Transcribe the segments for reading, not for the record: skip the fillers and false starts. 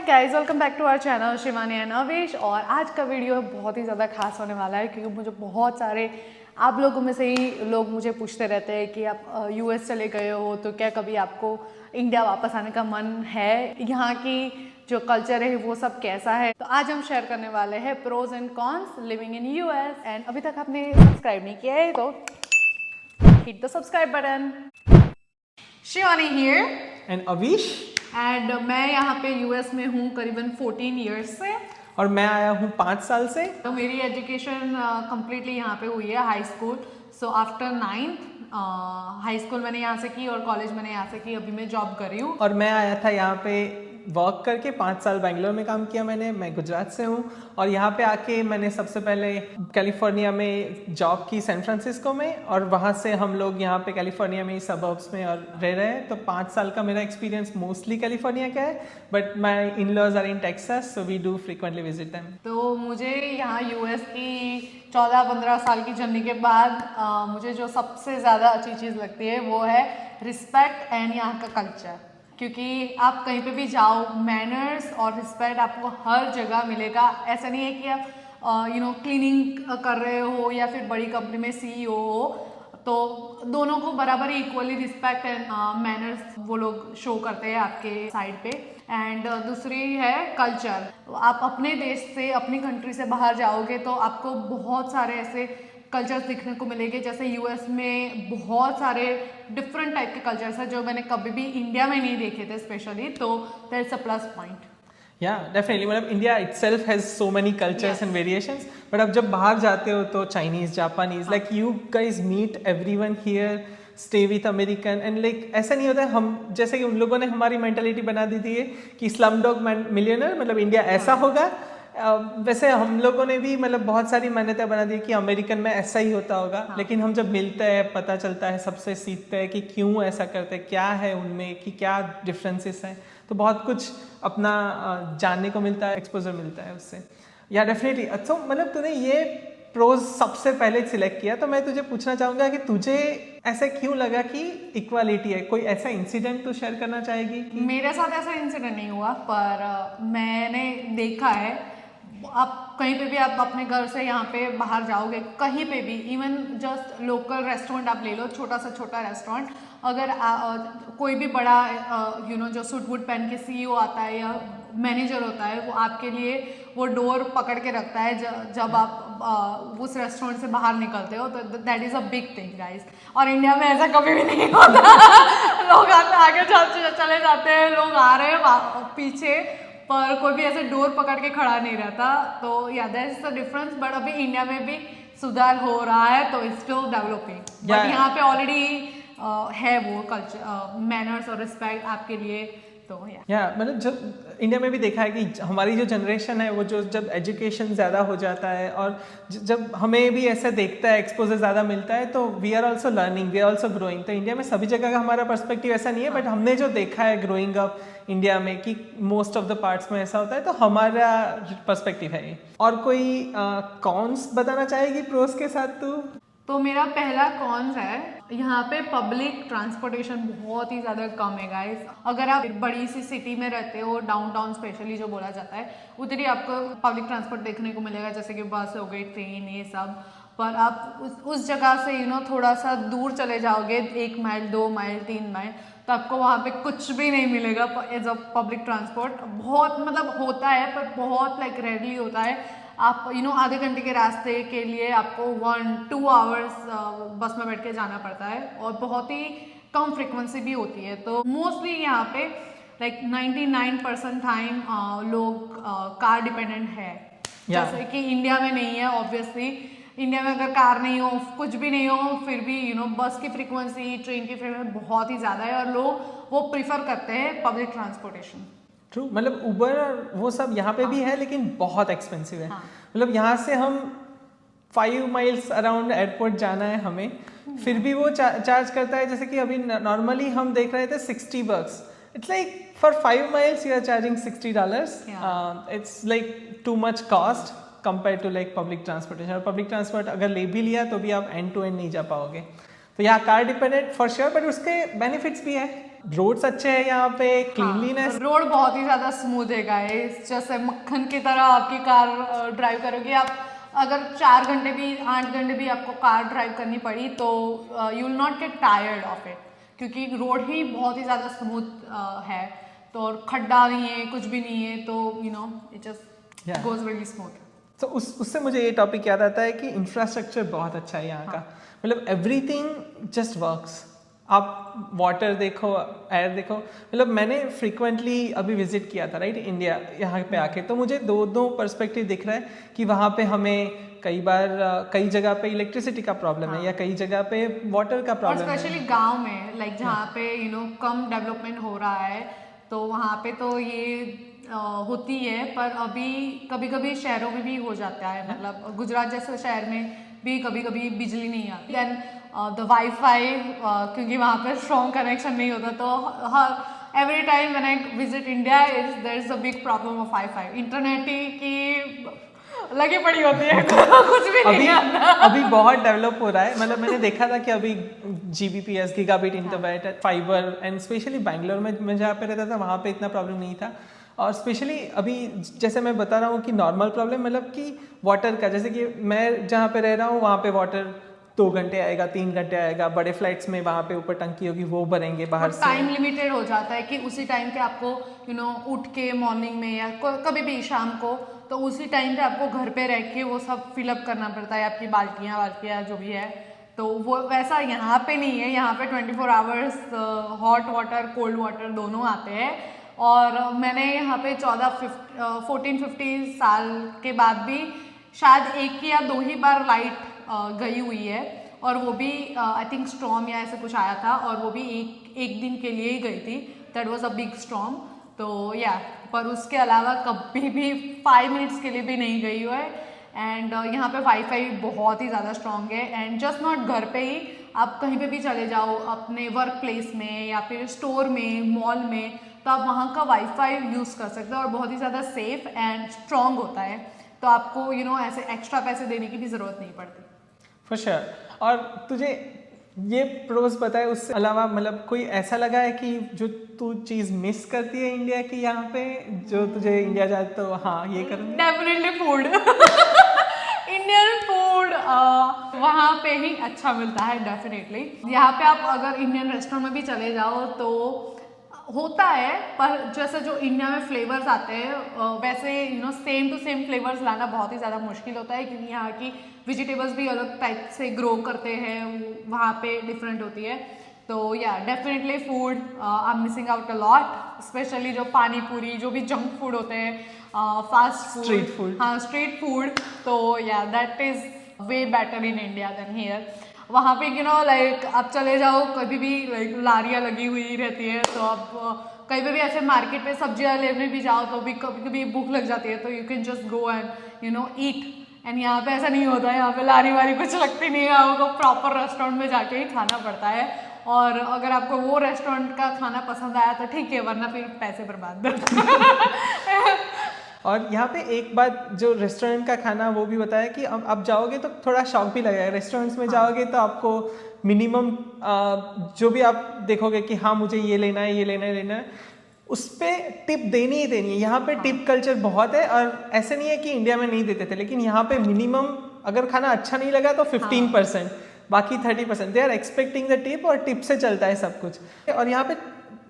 Guys, welcome back to our channel Shivani and Avesh. और आज का वीडियो बहुत ही ज़्यादा खास होने वाला है क्योंकि मुझे बहुत सारे आप लोगों में से ही लोग मुझे पूछते रहते हैं कि आप यूएस चले गए हो तो क्या कभी आपको इंडिया वापस आने का मन है, यहाँ की जो कल्चर है वो सब कैसा है। तो आज हम शेयर करने वाले हैं pros and cons living in US. And अभी तक आपने सब्सक्राइब नहीं किया है तो hit the subscribe button. Shivani here and Avish and मैं यहाँ पे यूएस में हूँ करीबन 14 ईयर्स से और मैं आया हूँ 5 साल से। तो मेरी एजुकेशन कम्प्लीटली यहाँ पे हुई है high school. So after 9th high school मैंने यहाँ से की और कॉलेज मैंने यहाँ से की। अभी मैं जॉब कर रही हूँ। और मैं आया था यहाँ पे वर्क करके 5 साल बेंगलोर में काम किया मैं गुजरात से हूँ। और यहाँ पे आके मैंने सबसे पहले कैलिफोर्निया में जॉब की सैन फ्रांसिस्को में, और वहाँ से हम लोग यहाँ पे कैलिफोर्निया में सबर्ब्स में और रह रहे हैं। तो 5 साल का मेरा एक्सपीरियंस मोस्टली कैलिफोर्निया का है, but my in laws are in Texas so we do frequently visit them. तो मुझे यहाँ यूएस की 14-15 साल की जर्नी के बाद मुझे जो सबसे ज़्यादा अच्छी चीज़ लगती है वो है रिस्पेक्ट एंड यहाँ का कल्चर। क्योंकि आप कहीं पे भी जाओ मैनर्स और रिस्पेक्ट आपको हर जगह मिलेगा। ऐसा नहीं है कि आप क्लीनिंग कर रहे हो या फिर बड़ी कंपनी में सीईओ हो तो दोनों को बराबर इक्वली रिस्पेक्ट एंड मैनर्स वो लोग शो करते हैं आपके साइड पे। एंड दूसरी है कल्चर। आप अपने देश से अपनी कंट्री से बाहर जाओगे तो आपको बहुत सारे ऐसे कल्चर्स दिखने को मिलेंगे। जैसे यूएस में बहुत सारे डिफरेंट टाइप के कल्चर्स हैं जो मैंने कभी भी इंडिया में नहीं देखे थे स्पेशली, तो दैट्स अ प्लस पॉइंट। या डेफिनेटली, मतलब India itself has so many cultures and variations, but अब जब बाहर जाते हो तो Chinese, Japanese, like you guys meet everyone here, stay with American and like ऐसा नहीं होता है हम जैसे कि उन लोगों ने हमारी मेंटालिटी बना दी थी है कि स्लम डॉग मिलियनर मतलब इंडिया ऐसा होगा। वैसे हम लोगों ने भी मतलब बहुत सारी मान्यता बना दी कि अमेरिकन में ऐसा ही होता होगा। लेकिन हम जब मिलते हैं पता चलता है, सबसे सीखते हैं कि क्यों ऐसा करते हैं, क्या है उनमें, कि क्या डिफरेंसेस हैं। तो बहुत कुछ अपना जानने को मिलता है, एक्सपोजर मिलता है उससे। या डेफिनेटली। अच्छा, मतलब तूने ये प्रोज सबसे पहले सिलेक्ट किया तो मैं तुझे पूछना चाहूँगा कि तुझे ऐसा क्यों लगा कि इक्वालिटी है। कोई ऐसा इंसिडेंट तू शेयर करना चाहेगी? मेरे साथ ऐसा इंसिडेंट नहीं हुआ पर मैंने देखा है। आप कहीं पे भी आप अपने घर से यहाँ पे बाहर जाओगे कहीं पे भी, इवन जस्ट लोकल रेस्टोरेंट आप ले लो, छोटा सा छोटा रेस्टोरेंट, अगर कोई भी बड़ा जो सूट वूट पहन के सीईओ आता है या मैनेजर होता है वो आपके लिए वो डोर पकड़ के रखता है जब आप उस रेस्टोरेंट से बाहर निकलते हो। तो that is a big thing guys. और इंडिया में ऐसा कभी भी नहीं होता। लोग आगे चले जाते हैं, लोग आ रहे हैं पीछे, पर कोई भी ऐसे डोर पकड़ के खड़ा नहीं रहता। तो या that is the difference. But अभी इंडिया में भी सुधार हो रहा है तो इट्स स्टिल डेवलपिंग। बट यहाँ पे ऑलरेडी है वो कल्चर, मैनर्स और रिस्पेक्ट आपके लिए। तो या मतलब जब इंडिया में भी देखा है कि हमारी जो जनरेशन है वो जो जब एजुकेशन ज़्यादा हो जाता है और जब हमें भी ऐसा देखता है, एक्सपोजर ज़्यादा मिलता है, तो we are also learning, we are also growing. तो इंडिया में सभी जगह का हमारा पर्सपेक्टिव ऐसा नहीं है, बट हमने जो देखा है ग्रोइंग अप इंडिया में कि मोस्ट ऑफ द पार्ट्स में ऐसा होता है, तो हमारा पर्सपेक्टिव है। और कोई कॉन्स बताना चाहेगी प्रोस के साथ तू? तो मेरा पहला कॉन्स है, यहाँ पे पब्लिक ट्रांसपोर्टेशन बहुत ही ज़्यादा कम है गाइस। अगर आप बड़ी सी सिटी में रहते हो, डाउनटाउन स्पेशली जो बोला जाता है, उधर ही आपको पब्लिक ट्रांसपोर्ट देखने को मिलेगा, जैसे कि बस हो गई, ट्रेन, ये सब। पर आप उस जगह से थोड़ा सा दूर चले जाओगे, 1 माइल 2 माइल 3 माइल, तो आपको वहाँ पे कुछ भी नहीं मिलेगा एज अ पब्लिक ट्रांसपोर्ट। बहुत मतलब होता है पर बहुत लाइक रेयरली होता है। आप आधे घंटे के रास्ते के लिए आपको 1-2 आवर्स बस में बैठ के जाना पड़ता है और बहुत ही कम फ्रिक्वेंसी भी होती है। तो मोस्टली यहाँ पे लाइक 99% टाइम लोग कार डिपेंडेंट है। जैसे कि इंडिया में नहीं है ऑब्वियसली। इंडिया में अगर कार नहीं हो, कुछ भी नहीं हो, फिर भी बस की फ्रिक्वेंसी, ट्रेन की फ्रिक्वेंसी बहुत ही ज़्यादा है और लोग वो प्रीफर करते हैं पब्लिक ट्रांसपोर्टेशन। ट्रू, मतलब उबर और वो सब यहाँ पे भी है लेकिन बहुत एक्सपेंसिव है। मतलब यहाँ से हम 5 माइल्स अराउंड एयरपोर्ट जाना है हमें, फिर भी वो चार्ज करता है। जैसे कि अभी नॉर्मली हम देख रहे थे $60। It's like for 5 miles you are charging $60। It's like too much cost compare to like public transportation. और पब्लिक ट्रांसपोर्ट अगर ले भी लिया तो भी आप एंड टू एंड नहीं जा पाओगे। तो यहाँ car dependent for sure, but उसके बेनिफिट्स भी है। रोड्स अच्छे हैं यहाँ पे, क्लीनलीनेस? रोड बहुत ही ज़्यादा स्मूथ है गाइस, जैसे मक्खन की तरह आपकी कार ड्राइव करोगे आप। अगर 4 घंटे भी 8 घंटे भी आपको कार ड्राइव करनी पड़ी तो you will not get tired of it, क्योंकि रोड ही बहुत ही ज़्यादा स्मूथ है। तो और खड्डा नहीं है, कुछ भी नहीं है, तो you know it just goes really smooth. तो उससे मुझे ये टॉपिक याद आता है कि इंफ्रास्ट्रक्चर बहुत अच्छा है यहाँ का, मतलब एवरीथिंग जस्ट वर्क्स। आप वाटर देखो, एयर देखो, मतलब मैंने फ्रीक्वेंटली अभी विजिट किया था राइट इंडिया यहाँ पे आके, तो मुझे दो पर्सपेक्टिव दिख रहा है कि वहाँ पे हमें कई बार कई जगह पे इलेक्ट्रिसिटी का प्रॉब्लम है या कई जगह पे वाटर का प्रॉब्लम है, स्पेशली गांव में, लाइक जहाँ पे यू नो कम डेवलपमेंट हो रहा है, तो वहाँ पे तो ये होती है। पर अभी कभी कभी शहरों में भी हो जाता है, मतलब गुजरात जैसे शहर में भी कभी कभी बिजली नहीं आती। देन द वाईफाई, क्योंकि वहाँ पे स्ट्रॉन्ग कनेक्शन नहीं होता, तो हर every time when I visit India there is a big problem of wifi. Internet की लगी पड़ी होती है कुछ भी नहीं आता। अभी बहुत डेवलप हो रहा है, मतलब मैंने देखा था कि अभी GBPS gigabit internet fibre, and specially Bangalore में मैं जहाँ पे रहता था वहाँ पे इतना प्रॉब्लम नहीं था। और स्पेशली अभी जैसे मैं बता रहा हूँ कि नॉर्मल प्रॉब्लम मतलब कि वाटर का, जैसे कि मैं जहाँ पे रह रहा हूँ वहाँ पे वाटर 2 घंटे आएगा, 3 घंटे आएगा, बड़े फ्लाइट्स में वहाँ पे ऊपर टंकी होगी वो भरेंगे बाहर से। टाइम लिमिटेड हो जाता है कि उसी टाइम पे आपको यू नो उठ के मॉर्निंग में या कभी भी शाम को, तो उसी टाइम पे आपको घर पे रह के वो सब फिलअप करना पड़ता है, आपकी बाल्टियाँ जो भी है। तो वो वैसा यहाँ पे नहीं है, यहाँ पे 24 hours hot water cold water दोनों आते हैं। और मैंने यहाँ पे 14-15 साल के बाद भी शायद 1 या 2 ही बार लाइट गई हुई है, और वो भी आई थिंक स्टॉर्म या ऐसे कुछ आया था, और वो भी एक दिन के लिए ही गई थी। That was a big storm. तो या पर उसके अलावा कभी भी 5 मिनट्स के लिए भी नहीं गई हुआ है। एंड यहाँ पे वाईफाई बहुत ही ज़्यादा स्ट्रॉन्ग है, एंड जस्ट नॉट घर पे ही, आप कहीं पे भी चले जाओ अपने वर्क प्लेस में या फिर स्टोर में, मॉल में, तो आप वहाँ का वाईफाई यूज़ कर सकते हो, और बहुत ही ज़्यादा सेफ एंड स्ट्रॉन्ग होता है। तो आपको यू नो ऐसे एक्स्ट्रा पैसे देने की भी ज़रूरत नहीं पड़ती। For sure. और तुझे ये प्रोज पता है, उससे अलावा मतलब कोई ऐसा लगा है कि जो तू चीज़ मिस करती है इंडिया की यहाँ पे, जो तुझे इंडिया जाए तो हाँ ये करूँगी? Definitely food. इंडियन फूड वहाँ पे ही अच्छा मिलता है डेफिनेटली। यहाँ पे आप अगर इंडियन रेस्टोरेंट में भी चले जाओ तो होता है, पर जैसे जो इंडिया में फ्लेवर्स आते हैं वैसे you know same to same flavours लाना बहुत ही ज़्यादा मुश्किल होता है, क्योंकि यहाँ की वेजिटेबल्स भी अलग टाइप से ग्रो करते हैं, वहाँ पे डिफरेंट होती है। तो या definitely food I am missing out a lot, especially जो पानी पूरी, जो भी जंक फूड होते हैं, फास्ट फूड, स्ट्रीट फूड, हाँ स्ट्रीट फूड। तो या that is way better in India than here. वहाँ पे यू नो लाइक आप चले जाओ कभी भी, लाइक लारियाँ लगी हुई रहती है, तो आप कहीं पे भी ऐसे मार्केट पे सब्जियाँ लेने भी जाओ तो भी कभी कभी भूख लग जाती है, तो you can just go and you know eat. And यहाँ पे ऐसा नहीं होता है, यहाँ पे लारी वारी कुछ लगती नहीं है, आपको प्रॉपर रेस्टोरेंट में जाके ही खाना पड़ता है। और अगर आपको वो रेस्टोरेंट का खाना पसंद आया तो ठीक है, वरना फिर पैसे बर्बाद। और यहाँ पे एक बात जो रेस्टोरेंट का खाना वो भी बताया कि अब आप जाओगे तो थोड़ा शौक भी लगेगा। रेस्टोरेंट्स में जाओगे तो आपको मिनिमम जो भी आप देखोगे कि हाँ मुझे ये लेना है, ये लेना है, उस पर टिप देनी ही देनी है। यहाँ पे टिप कल्चर बहुत है, और ऐसे नहीं है कि इंडिया में नहीं देते थे, लेकिन यहाँ पे मिनिमम अगर खाना अच्छा नहीं लगा तो 15%, बाकी 30% they are expecting the tip, और टिप से चलता है सब कुछ। और यहाँ पे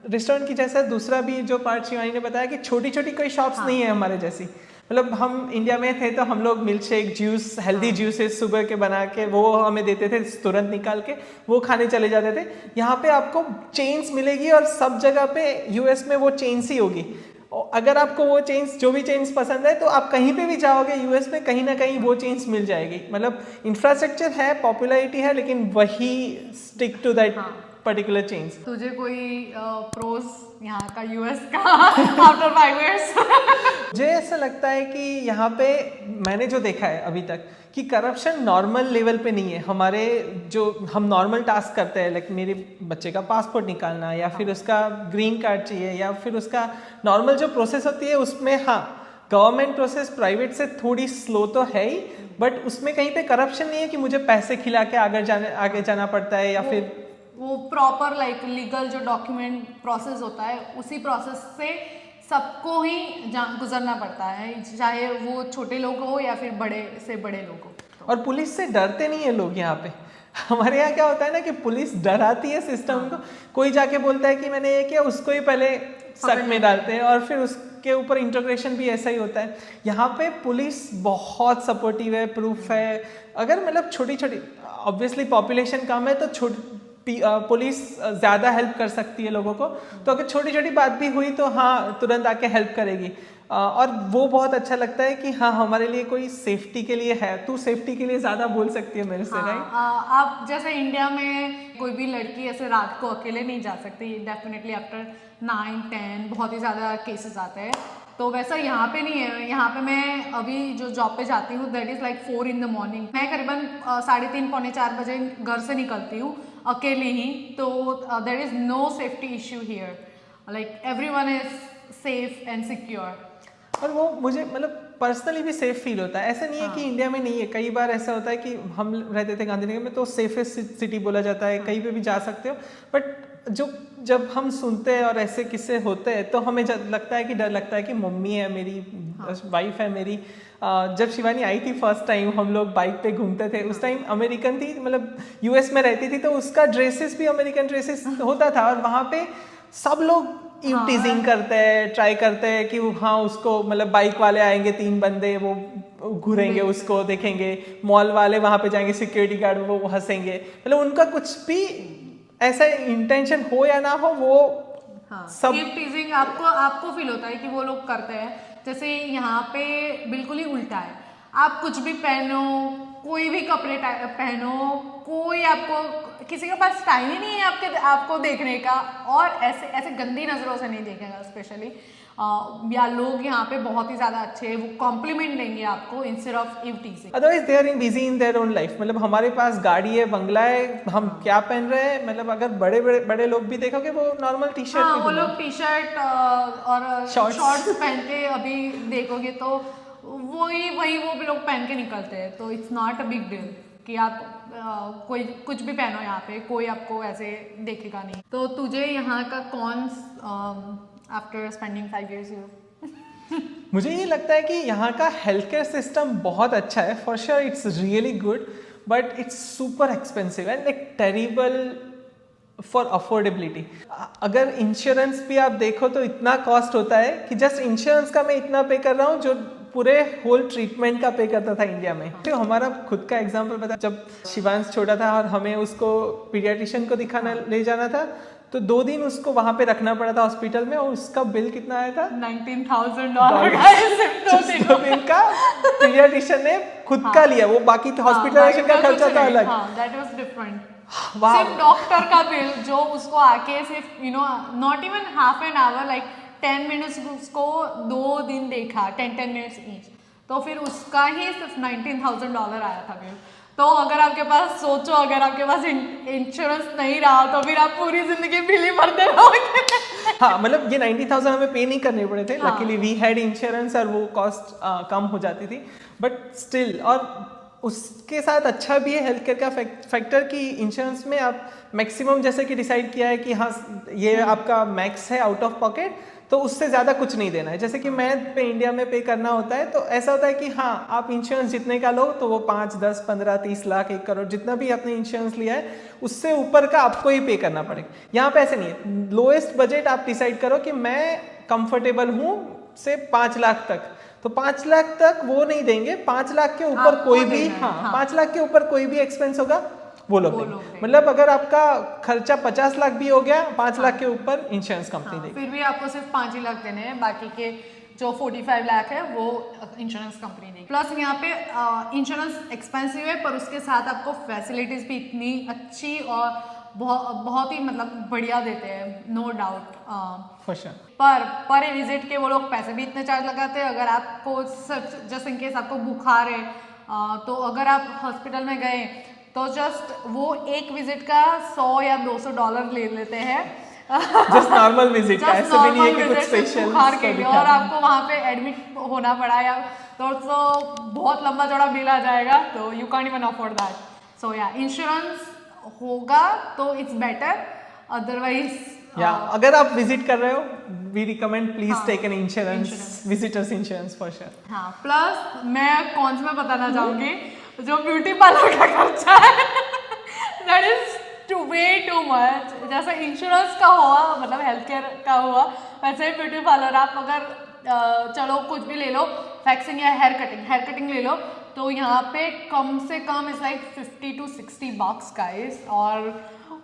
रेस्टोरेंट की जैसा दूसरा भी जो पार्ट शिवानी ने बताया कि छोटी छोटी कोई शॉप्स नहीं है हमारे जैसी। मतलब हम इंडिया में थे तो हम लोग milk shake, juice, healthy juices सुबह के बना के वो हमें देते थे, तुरंत निकाल के वो खाने चले जाते थे। यहाँ पे आपको चेन्स मिलेगी, और सब जगह पे यूएस में वो चेन्स ही होगी। अगर आपको वो चेन्स, जो भी चेन्स पसंद है, तो आप कहीं पे भी जाओगे यूएस में कहीं ना कहीं वो चेन्स मिल जाएगी। मतलब इंफ्रास्ट्रक्चर है, पॉपुलैरिटी है, लेकिन वही stick to that particular chains. तुझे कोई प्रोज यहाँ का यूएस का आफ्टर 5 years? मुझे ऐसा लगता है कि यहाँ पे मैंने जो देखा है अभी तक कि करप्शन नॉर्मल लेवल पे नहीं है। हमारे जो हम नॉर्मल टास्क करते हैं, लाइक मेरे बच्चे का पासपोर्ट निकालना, या फिर उसका ग्रीन कार्ड चाहिए, या फिर उसका नॉर्मल जो प्रोसेस होती है, उसमें हाँ गवर्नमेंट प्रोसेस प्राइवेट से थोड़ी स्लो तो है ही, बट उसमें कहीं पे करप्शन नहीं है कि मुझे पैसे खिला के आगे जाना पड़ता है, या फिर वो प्रॉपर लाइक लीगल जो डॉक्यूमेंट प्रोसेस होता है उसी प्रोसेस से सबको ही गुजरना पड़ता है, चाहे वो छोटे लोग हो या फिर बड़े से बड़े लोग हो। और पुलिस से डरते नहीं है लोग यहाँ पे। हमारे यहाँ क्या होता है ना कि पुलिस डराती है सिस्टम को, कोई जाके बोलता है कि मैंने ये किया, उसको ही पहले सक में डालते हैं और फिर उसके ऊपर इंट्रोगेशन भी ऐसा ही होता है। यहाँ पे पुलिस बहुत सपोर्टिव है, प्रूफ है। अगर मतलब छोटी छोटी, ऑब्वियसली पॉपुलेशन कम है तो पुलिस ज़्यादा हेल्प कर सकती है लोगों को, तो अगर छोटी छोटी बात भी हुई तो हाँ तुरंत आके हेल्प करेगी। और वो बहुत अच्छा लगता है कि हाँ हमारे लिए कोई सेफ्टी के लिए है। तू सेफ्टी के लिए ज़्यादा बोल सकती है मेरे से, राइट? आप जैसे इंडिया में कोई भी लड़की ऐसे रात को अकेले नहीं जा सकती, डेफिनेटली आफ्टर 9-10 बहुत ही ज़्यादा केसेस आते हैं, तो वैसा यहाँ पे नहीं है। यहाँ पे मैं अभी जो जॉब पे जाती हूँ that is like 4 in the morning, मैं करीबन 3:30 पौने 4 बजे घर से निकलती हूँ अकेले ही, तो there is no safety issue here, like everyone is safe and secure. और वो मुझे मतलब पर्सनली भी सेफ फील होता है। ऐसा नहीं है कि इंडिया में नहीं है, कई बार ऐसा होता है कि हम रहते थे गांधीनगर में तो सेफेस्ट सिटी बोला जाता है, कहीं पे भी जा सकते हो, बट जब हम सुनते हैं और ऐसे किस्से होते हैं तो हमें लगता है कि डर लगता है कि मम्मी है मेरी, वाइफ है मेरी। जब शिवानी आई थी फर्स्ट टाइम, हम लोग बाइक पे घूमते थे, उस टाइम अमेरिकन थी, मतलब यूएस में रहती थी, तो उसका ड्रेसेस भी अमेरिकन ड्रेसेस होता था और वहाँ पे सब लोग टीजिंग करते हैं, ट्राई करते हैं कि हाँ उसको, मतलब बाइक वाले आएंगे 3 बंदे, वो घूरेंगे उसको, देखेंगे, मॉल वाले वहाँ पे जाएंगे, सिक्योरिटी गार्ड वो हंसेंगे, मतलब उनका कुछ भी ऐसा इंटेंशन हो या ना हो, वो सब टीजिंग आपको फील होता है कि वो लोग करते हैं। जैसे यहाँ पे बिल्कुल ही उल्टा है, आप कुछ भी पहनो, कोई भी कपड़े पहनो, कोई आपको, किसी के पास टाइम ही नहीं है आपको देखने का, और ऐसे गंदी नज़रों से नहीं देखेगा स्पेशली। या लोग यहाँ पे बहुत ही ज़्यादा अच्छे हैं, वो कॉम्प्लीमेंट देंगे आपको instead of teasing. Otherwise they are in busy in their own life. मतलब हमारे पास गाड़ी है, बंगला है, हम क्या पहन रहे हैं, मतलब अगर बड़े लोग भी देखोगे वो नॉर्मल टी शर्ट, वो लोग टी शर्ट और शॉर्ट्स पहन के अभी देखोगे तो वही वो भी लोग पहन के निकलते हैं, तो it's not a big deal कि आप कोई कुछ भी पहनो, यहाँ पे कोई आपको ऐसे देखेगा नहीं। तो तुझे यहाँ का कौन आफ्टर स्पेंडिंग 5 years here? मुझे ये लगता है कि यहाँ का हेल्थ केयर सिस्टम बहुत अच्छा है, for sure it's really good, but it's super expensive and like terrible for affordability. अगर इंश्योरेंस भी आप देखो तो इतना कॉस्ट होता है कि जस्ट इंश्योरेंस का मैं इतना पे कर रहा हूँ जो पूरे होल ट्रीटमेंट का पे करता था इंडिया में। तो हमारा खुद का एग्जांपल बता, जब शिवांश छोटा था और हमें उसको पीडियाट्रिशियन को दिखाना ले जाना था, तो 2 दिन उसको वहां पे रखना पड़ा था हॉस्पिटल में, और उसका बिल कितना आया था? $19,000 2 दिन का पीडियाट्रिशियन ने खुद का लिया, वो बाकी हॉस्पिटलाइजेशन का खर्चा था अलग। That was different. सिर्फ डॉक्टर का बिल जो उसको आके सिर्फ not even half an hour, like 10 minutes उसको 2 दिन देखा, 10 minutes ईच, तो फिर उसका ही सिर्फ $19,000 आया था बिल। तो अगर आपके पास, सोचो अगर आपके पास इंश्योरेंस नहीं रहा तो फिर आप पूरी जिंदगी बिल ही भरते रहोगे। हाँ, मतलब ये 90,000 हमें पे नहीं करने पड़े थे, लकीली वी हैड इंश्योरेंस और वो कॉस्ट कम हो जाती थी, बट स्टिल। और उसके साथ अच्छा भी है हेल्थ केयर का फैक्टर कि इंश्योरेंस में आप मैक्सिमम जैसे कि डिसाइड किया है कि हाँ ये आपका मैक्स है आउट ऑफ पॉकेट, तो उससे ज़्यादा कुछ नहीं देना है। जैसे कि मैं पे इंडिया में पे करना होता है, तो ऐसा होता है कि हाँ आप इंश्योरेंस जितने का लो तो वो 5, 10, 15, 30 लाख, 1 करोड़ जितना भी आपने इंश्योरेंस लिया है उससे ऊपर का आपको ही पे करना पड़ेगा। यहाँ पे ऐसे नहीं है, लोएस्ट बजट आप डिसाइड करो कि मैं कंफर्टेबल हूँ से 5 लाख तक, तो 5 लाख तक वो नहीं देंगे, 5 लाख के ऊपर कोई भी, हाँ 5 लाख के ऊपर कोई भी एक्सपेंस होगा वो लोग देंगे। मतलब अगर आपका खर्चा 50 लाख भी हो गया, 5 लाख के ऊपर इंश्योरेंस कंपनी देगी। फिर भी आपको सिर्फ 5 ही लाख देने हैं, बाकी के जो 45 लाख है वो इंश्योरेंस कंपनी देगी। प्लस यहाँ पे इंश्योरेंस एक्सपेंसिव है, पर उसके साथ आपको फैसिलिटीज भी इतनी अच्छी और बहुत ही मतलब बढ़िया देते हैं, नो डाउट। पर विजिट के वो लोग पैसे भी इतने चार्ज लगाते हैं। अगर आपको जस्ट इन केस आपको बुखार है, तो अगर आप हॉस्पिटल में गए तो जस्ट वो एक विजिट का $100 या $200 ले लेते हैं, जस्ट नॉर्मल विजिट का, ऐसे भी नहीं है कि कुछ स्पेशल बुखार के लिए, और आपको वहाँ पे एडमिट होना पड़ा या तो बहुत लंबा चौड़ा बिल आ जाएगा, तो you can't even afford that. So या इंश्योरेंस होगा तो इट्स बेटर, अदरवाइज या अगर आप विजिट कर रहे हो, वी रिकमेंड प्लीज हाँ, take an insurance, visitors insurance for sure. हाँ. प्लस मैं कौन में बताना चाहूंगी, जो ब्यूटी पार्लर का खर्चा है that is two way too much. जैसे इंश्योरेंस का हुआ, मतलब हेल्थ केयर का हुआ, वैसे ही ब्यूटी पार्लर आप अगर चलो कुछ भी ले लो, वैक्सिंग या हेयर कटिंग ले लो, तो यहाँ पे कम से कम is like 50 to 60 bucks guys. और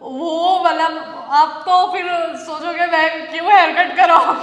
वो मतलब आप तो फिर सोचोगे मैं क्यों हेयर कट कराऊं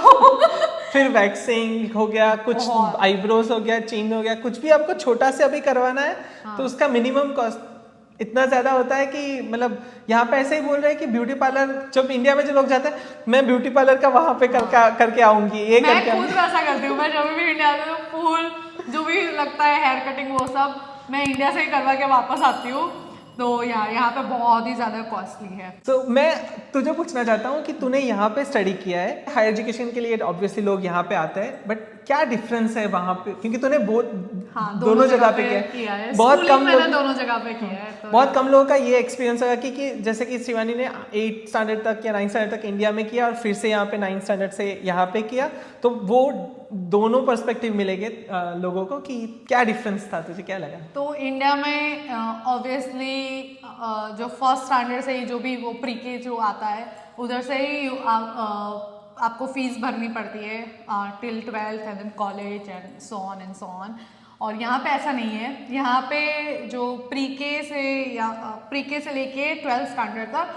फिर वैक्सिंग हो गया, कुछ आईब्रोज हो गया, चेन हो गया, कुछ भी आपको छोटा से अभी करवाना है तो उसका मिनिमम कॉस्ट इतना ज्यादा होता है कि मतलब यहाँ पे ऐसे ही बोल रहे हैं कि ब्यूटी पार्लर, जब इंडिया में जो लोग जाते हैं मैं ब्यूटी पार्लर का वहां पे करके आऊंगी, ये मैं करके खुद वैसा करती हूँ. मैं जब भी इंडिया आती हूँ फुल जो भी लगता है हेयर कटिंग वो सब मैं इंडिया से ही करवा के वापस आती हूँ. तो यहाँ पे बहुत ही ज्यादा कॉस्टली है. तो मैं तुझे पूछना चाहता हूँ कि तूने यहाँ पे स्टडी किया है, हायर एजुकेशन के लिए ऑब्वियसली लोग यहाँ पे आते हैं, बट क्या डिफरेंस है वहाँ पे, क्योंकि तूने दोनों जगह पे किया है. बहुत कम लोग दोनों जगह पे किया है, तो बहुत कम लोगों का ये एक्सपीरियंस होगा कि जैसे कि शिवानी ने 8th स्टैंडर्ड तक या 9th स्टैंडर्ड तक इंडिया में किया और फिर से यहाँ पे 9th स्टैंडर्ड से यहाँ पे किया, तो वो दोनों पर्सपेक्टिव मिलेंगे लोगों को कि क्या डिफरेंस था, तुझे क्या लगा? तो इंडिया में ऑब्वियसली जो फर्स्ट स्टैंडर्ड से ही जो भी वो प्री के जो आता है उधर से ही आपको फीस भरनी पड़ती है till 12th and then college and so on. और यहाँ पे ऐसा नहीं है. यहाँ पे जो प्री के से लेके 12th स्टैंडर्ड तक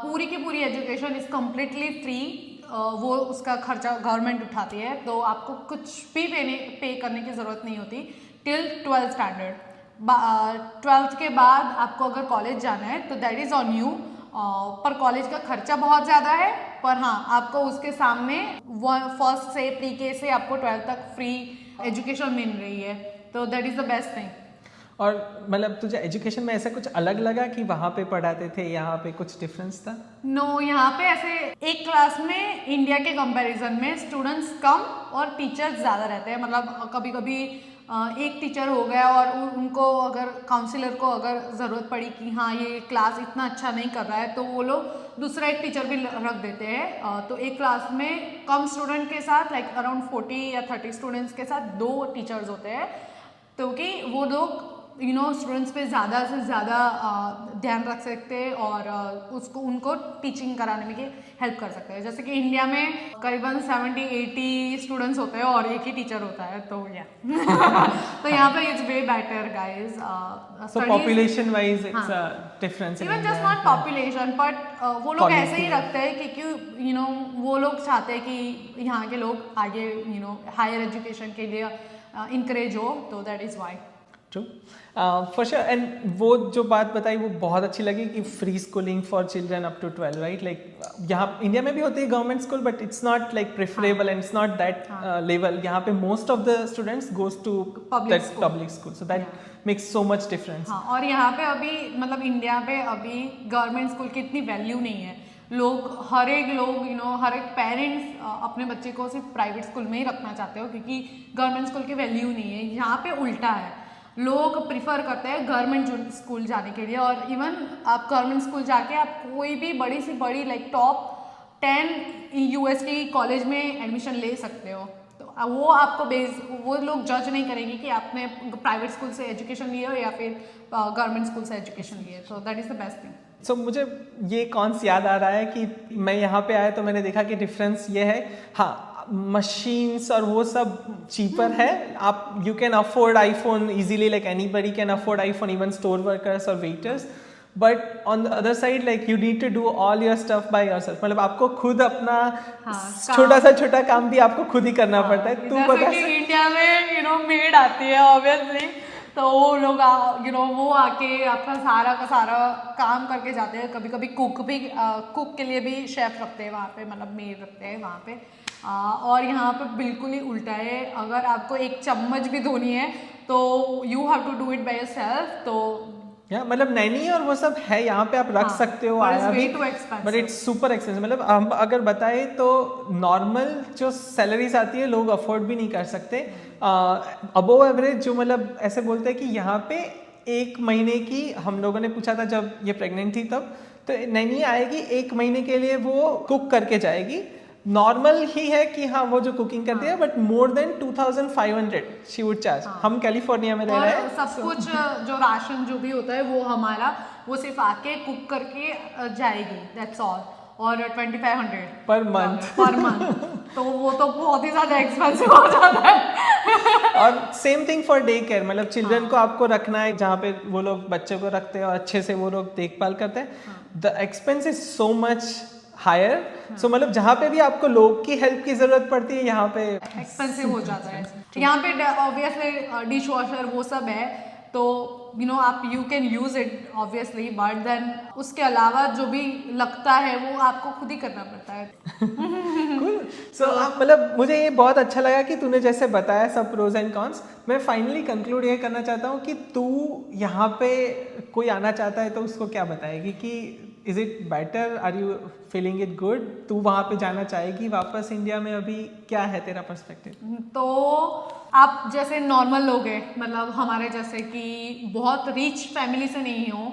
पूरी की पूरी एजुकेशन इज कम्प्लीटली फ्री. वो उसका खर्चा गवर्नमेंट उठाती है, तो आपको कुछ भी पे करने की ज़रूरत नहीं होती टिल 12th स्टैंडर्ड. 12th के बाद आपको अगर कॉलेज जाना है तो दैट इज़ ऑन यू. पर कॉलेज का खर्चा बहुत ज़्यादा है, पर हाँ आपको उसके सामने फर्स्ट से प्री के से आपको 12th तक फ्री एजुकेशन मिल रही है, तो that is the best thing. और मतलब तुझे एजुकेशन में ऐसा कुछ अलग लगा कि वहाँ पे पढ़ाते थे, यहाँ पे कुछ डिफरेंस था? नो, यहाँ पे ऐसे एक क्लास में इंडिया के कंपैरिजन में स्टूडेंट्स कम और टीचर्स ज़्यादा रहते हैं. मतलब कभी कभी एक टीचर हो गया और उनको अगर काउंसलर को अगर ज़रूरत पड़ी कि हाँ ये क्लास इतना अच्छा नहीं कर रहा है, तो वो लोग दूसरा एक टीचर भी रख देते हैं. तो एक क्लास में कम स्टूडेंट के साथ लाइक अराउंड 40 या 30 स्टूडेंट्स के साथ 2 टीचर्स होते हैं, तो कि वो लोग स्टूडेंट्स पे ज़्यादा से ज़्यादा ध्यान रख सकते हैं और उनको टीचिंग कराने में हेल्प कर सकते हैं. जैसे कि इंडिया में करीबन 70-80 स्टूडेंट्स होते हैं और एक ही टीचर होता है, तो या तो यहाँ पे it's way better guys. So population wise it's a difference. Even just not population but वो लोग ऐसे ही रखते हैं क्योंकि वो लोग चाहते हैं कि यहाँ के लोग आगे हायर एजुकेशन के लिए इंकरेज हो, तो that is why. True, for sure. And वो जो बात बताई वो बहुत अच्छी लगी कि free schooling for children up to 12, right? Like यहाँ इंडिया में भी होती है government school, but it's not like preferable and it's not that level. यहाँ पे most of the students goes to public school, so that makes so much difference. और यहाँ पे अभी मतलब इंडिया पे अभी गवर्नमेंट स्कूल की इतनी वैल्यू नहीं है. हर एक पेरेंट्स अपने बच्चे को सिर्फ प्राइवेट स्कूल में ही रखना चाहते हो क्योंकि गवर्नमेंट स्कूल की वैल्यू नहीं है. यहाँ पे उल्टा है, लोग प्रिफर करते हैं गवर्नमेंट स्कूल जाने के लिए. और इवन आप गवर्नमेंट स्कूल जाके आप कोई भी बड़ी से बड़ी लाइक टॉप 10 यूएस की कॉलेज में एडमिशन ले सकते हो, तो वो आपको वो लोग जज नहीं करेंगे कि आपने प्राइवेट स्कूल से एजुकेशन लिया हो या फिर गवर्नमेंट स्कूल से एजुकेशन लिए. So that is the best thing. So मुझे ये कॉन्स याद आ रहा है कि मैं यहाँ पे आया तो मैंने देखा कि डिफरेंस ये है, हाँ मशीन्स और वो सब चीपर है. आप you can afford iPhone easily, like anybody can afford iPhone, even store workers और waiters. But on the other side like you need to do all your stuff by yourself. मतलब आपको खुद अपना छोटा काम भी आपको खुद ही करना पड़ता है. तू बता. इंडिया में मेड आती है ऑब्वियसली, तो वो लोग वो आके आपका सारा का सारा काम करके जाते हैं. कभी कभी कुक के लिए भी शेफ रखते हैं वहाँ पे, मतलब मेड रखते हैं वहाँ पे. और यहाँ पे बिल्कुल ही उल्टा है. अगर आपको एक चम्मच भी धोनी है तो you have to do it by yourself. तो मतलब नैनी और वो सब है यहाँ पे, आप रख सकते हो आया भी, बट इट्स सुपर एक्सपेंसिव. मतलब हम अगर बताएं तो नॉर्मल जो सैलरीज आती है लोग अफोर्ड भी नहीं कर सकते. अबोव एवरेज जो मतलब ऐसे बोलते हैं कि यहाँ पे 1 महीने की, हम लोगों ने पूछा था जब ये प्रेग्नेंट थी तब, तो नैनी आएगी 1 महीने के लिए वो कुक करके जाएगी। नॉर्मल ही है कि हाँ वो जो कुकिंग करती है, but more than 2500 she would charge. हम कैलिफोर्निया में रह रहे और हैं, सब कुछ जो राशन जो भी होता है वो हमारा, वो सिर्फ आके कुक करके जाएगी, दैट्स ऑल। और 2500 पर मंथ तो वो तो बहुत ही ज्यादा एक्सपेंसिव हो जाता है। और same thing for day care, मतलब चिल्ड्रन को आपको रखना है जहाँ पे वो लोग बच्चे को रखते हैं और अच्छे से वो लोग देखभाल करते हैं, the expense is so much higher. So मतलब जहाँ पे भी आपको लोग की हेल्प की जरूरत पड़ती है, यहाँ पे एक्सपेंसिव हो जाता है। यहाँ पे ऑब्वियसली डिश वॉशर वो सब है, तो आप you can use it obviously, but then उसके अलावा जो भी लगता है वो आपको खुद ही करना पड़ता है। cool. So, मतलब मुझे ये बहुत अच्छा लगा कि तूने जैसे बताया सब प्रोज एंड कॉन्स। मैं फाइनली कंक्लूड ये करना चाहता हूँ कि तू यहाँ पे कोई आना चाहता है तो उसको क्या बताएगी कि is it better, are you feeling it good, तू वहाँ पे जाना चाहेगी वापस इंडिया में, अभी क्या है तेरा पर्सपेक्टिव? तो आप जैसे नॉर्मल लोग हैं, मतलब हमारे जैसे कि बहुत रिच फैमिली से नहीं हो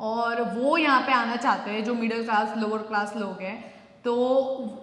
और वो यहाँ पे आना चाहते हैं, जो मिडिल क्लास लोअर क्लास लोग हैं, तो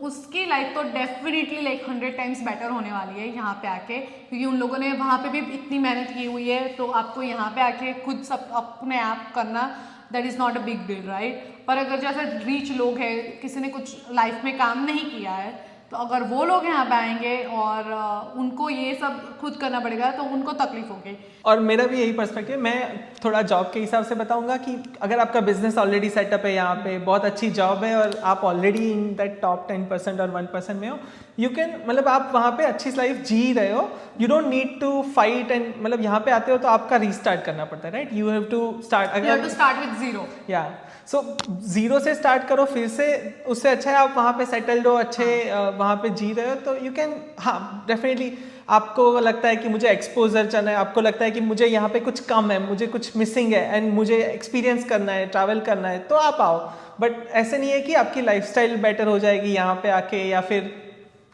उसकी लाइफ तो डेफिनेटली लाइक 100 टाइम्स बेटर होने वाली है यहाँ पे आके, क्योंकि उन लोगों ने वहाँ पे भी इतनी मेहनत की हुई है। तो आपको यहाँ पे आके खुद सब अपने आप करना, that is not a big deal, right. पर अगर जैसे रिच लोग हैं, किसी ने कुछ लाइफ में काम नहीं किया है, तो अगर वो लोग यहाँ पे आएंगे और उनको ये सब खुद करना पड़ेगा तो उनको तकलीफ होगी। और मेरा भी यही पर्सपेक्टिव, मैं थोड़ा जॉब के हिसाब से बताऊंगा कि अगर आपका बिजनेस ऑलरेडी सेटअप है, यहाँ पे बहुत अच्छी जॉब है और आप ऑलरेडी इन दैट टॉप 10% और 1% में हो, यू कैन, मतलब आप वहाँ पे अच्छी लाइफ जी रहे हो, you don't need to fight and, मतलब यहाँ पे आते हो तो आपका रीस्टार्ट करना पड़ता है, right. You have to start with zero. या सो जीरो से स्टार्ट करो फिर से, उससे अच्छा है आप वहाँ पे सेटल्ड हो, अच्छे वहाँ पे जी रहे हो, तो यू कैन, हाँ डेफिनेटली आपको लगता है कि मुझे एक्सपोजर चाहिए, आपको लगता है कि मुझे यहाँ पे कुछ कम है, मुझे कुछ मिसिंग है एंड मुझे एक्सपीरियंस करना है, ट्रैवल करना है, तो आप आओ। बट ऐसे नहीं है कि आपकी लाइफस्टाइल बेटर हो जाएगी यहाँ पे आके, या फिर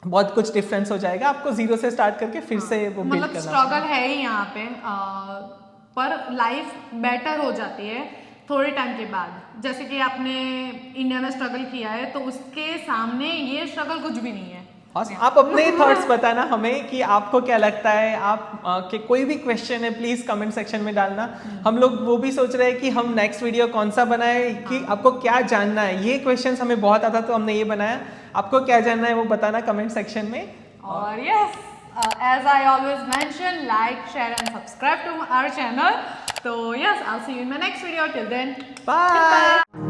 बहुत कुछ डिफरेंस हो जाएगा, आपको जीरो से स्टार्ट करके फिर से वो बिल्ड करना, स्ट्रगल है ही यहाँ पे, पर लाइफ बेटर हो जाती है थोड़े टाइम के बाद। जैसे कि आपने इंडिया में स्ट्रगल किया है, तो उसके सामने ये स्ट्रगल कुछ भी नहीं है। आप अपने थॉट्स बताना हमें कि आपको क्या लगता है, आप के कोई भी क्वेश्चन है प्लीज कमेंट सेक्शन में डालना। हम लोग वो भी सोच रहे हैं कि हम नेक्स्ट वीडियो कौन सा बनाए, कि आपको क्या जानना है, ये क्वेश्चंस हमें बहुत आता तो हमने ये बनाया, आपको क्या जानना है वो बताना कमेंट सेक्शन में। और yes, as I always mention, like, share and subscribe to our channel. So yes, I'll see you in my next video. Till then, bye.